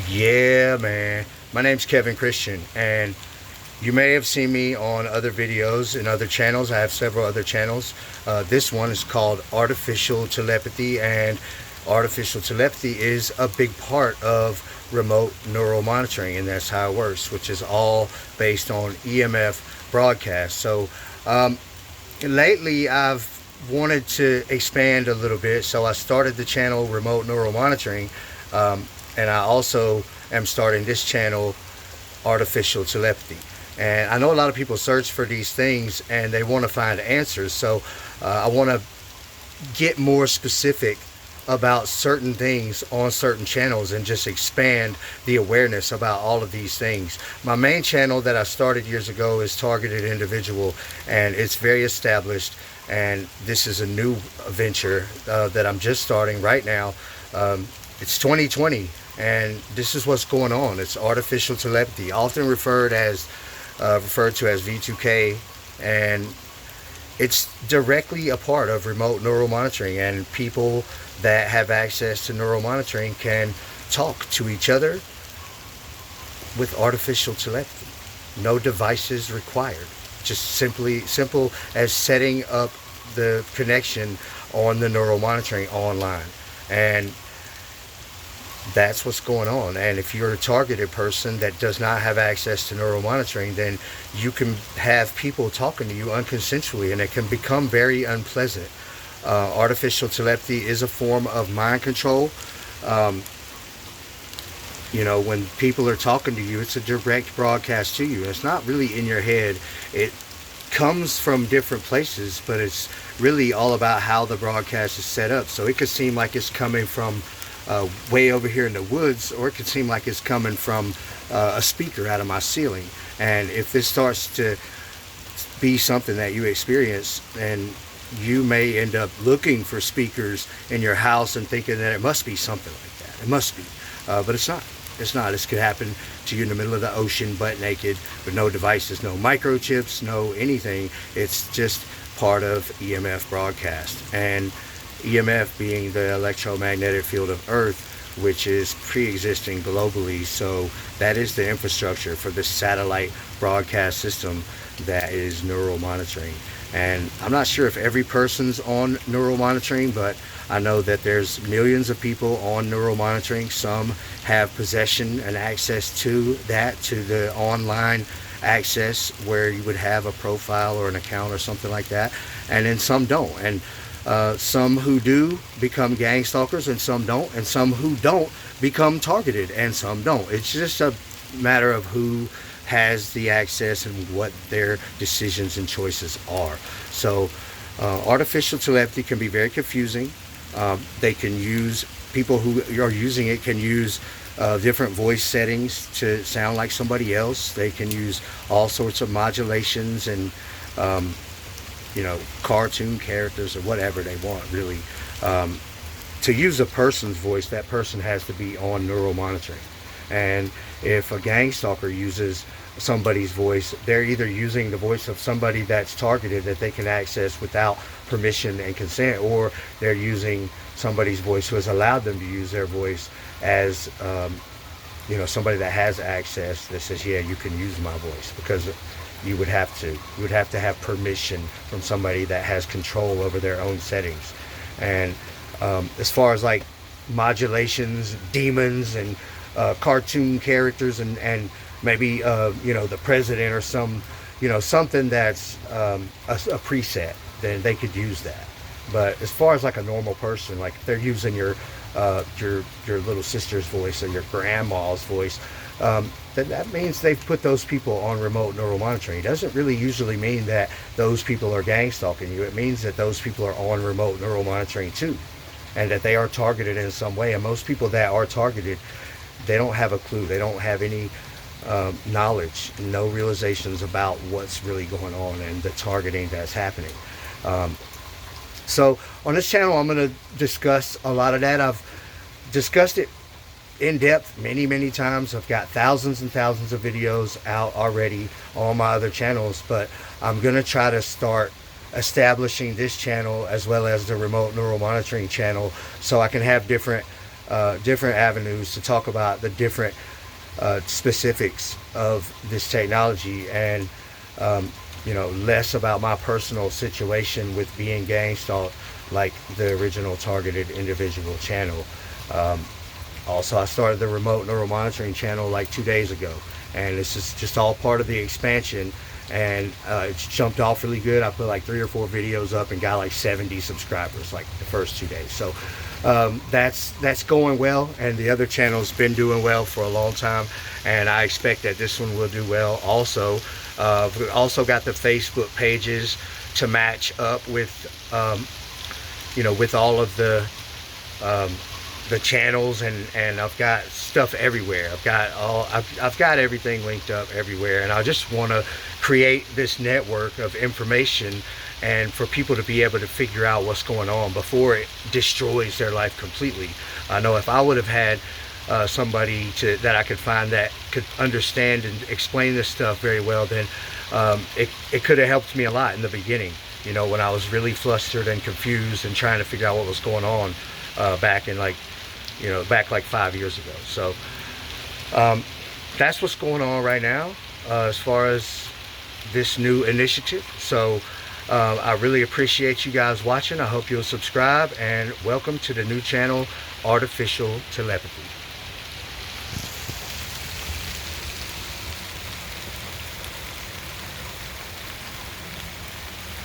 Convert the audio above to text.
Yeah, man. My name's Kevin Christian, and you may have seen me on other videos and other channels. I have several other channels. This one is called Artificial Telepathy, and artificial telepathy is a big part of remote neural monitoring, and that's how it works, which is all based on EMF broadcast. So, lately I've wanted to expand a little bit, so I started the channel Remote Neural Monitoring, and I also am starting this channel Artificial Telepathy. And I know a lot of people search for these things and they want to find answers, so I want to get more specific about certain things on certain channels and just expand the awareness about all of these things. My main channel that I started years ago is Targeted Individual, and it's very established, and this is a new venture that I'm just starting right now. It's 2020, and this is what's going on. It's artificial telepathy, often referred to as V2K, and it's directly a part of remote neural monitoring, and people that have access to neural monitoring can talk to each other with artificial telepathy. No devices required. Just simple as setting up the connection on the neural monitoring online. And that's what's going on. And if you're a targeted person that does not have access to neural monitoring, then you can have people talking to you unconsensually, and it can become very unpleasant. Artificial telepathy is a form of mind control. Um, when people are talking to you, it's a direct broadcast to you. It's not really in your head. It comes from different places, but it's really all about how the broadcast is set up. So it could seem like it's coming from way over here in the woods, or it could seem like it's coming from a speaker out of my ceiling. And if this starts to be something that you experience, and you may end up looking for speakers in your house and thinking that it must be something like that. It must be, but it's not. It's not. This could happen to you in the middle of the ocean, butt naked, with no devices, no microchips, no anything. It's just part of EMF broadcast. And EMF being the electromagnetic field of Earth, which is pre-existing globally. So that is the infrastructure for this satellite broadcast system that is neural monitoring. And I'm not sure if every person's on neural monitoring, but I know that there's millions of people on neural monitoring. Some have possession and access to that, to the online access where you would have a profile or an account or something like that, and then some don't. And some who do become gang stalkers, and some don't, and some who don't become targeted, and some don't. It's just a matter of who has the access and what their decisions and choices are. So artificial telepathy can be very confusing. They can use, people who are using it can use different voice settings to sound like somebody else. They can use all sorts of modulations and cartoon characters or whatever they want, really. To use a person's voice, that person has to be on neural monitoring. And if a gang stalker uses somebody's voice, they're either using the voice of somebody that's targeted that they can access without permission and consent, or they're using somebody's voice who has allowed them to use their voice as somebody that has access, that says, yeah, you can use my voice, because you would have to have permission from somebody that has control over their own settings. And as far as like modulations, demons, and cartoon characters, and maybe the president or something that's a preset, then they could use that. But as far as like a normal person, like if they're using your little sister's voice or your grandma's voice, then that means they've put those people on remote neural monitoring. It doesn't really usually mean that those people are gang stalking you. It means that those people are on remote neural monitoring too, and that they are targeted in some way. And most people that are targeted, they don't have a clue. They don't have any knowledge, no realizations about what's really going on and the targeting that's happening. So on this channel, I'm going to discuss a lot of that. I've discussed it in depth many times. I've got thousands and thousands of videos out already on my other channels, but I'm going to try to start establishing this channel as well as the remote neural monitoring channel, so I can have different different avenues to talk about the different specifics of this technology, and less about my personal situation with being gang stalked like the original targeted individual channel. Also, I started the remote neural monitoring channel like 2 days ago, and this is just all part of the expansion, and it's jumped off really good. I put like 3 or 4 videos up and got like 70 subscribers like the first 2 days. So that's going well, and the other channel's been doing well for a long time, and I expect that this one will do well also. We also got the Facebook pages to match up with with all of the channels, and I've got stuff everywhere. I've got everything linked up everywhere, and I just want to create this network of information, and for people to be able to figure out what's going on before it destroys their life completely. I know if I would have had somebody that I could find that could understand and explain this stuff very well, then it could have helped me a lot in the beginning, when I was really flustered and confused and trying to figure out what was going on back in like 5 years ago. So that's what's going on right now as far as this new initiative. So I really appreciate you guys watching. I hope you'll subscribe, and welcome to the new channel, Artificial Telepathy.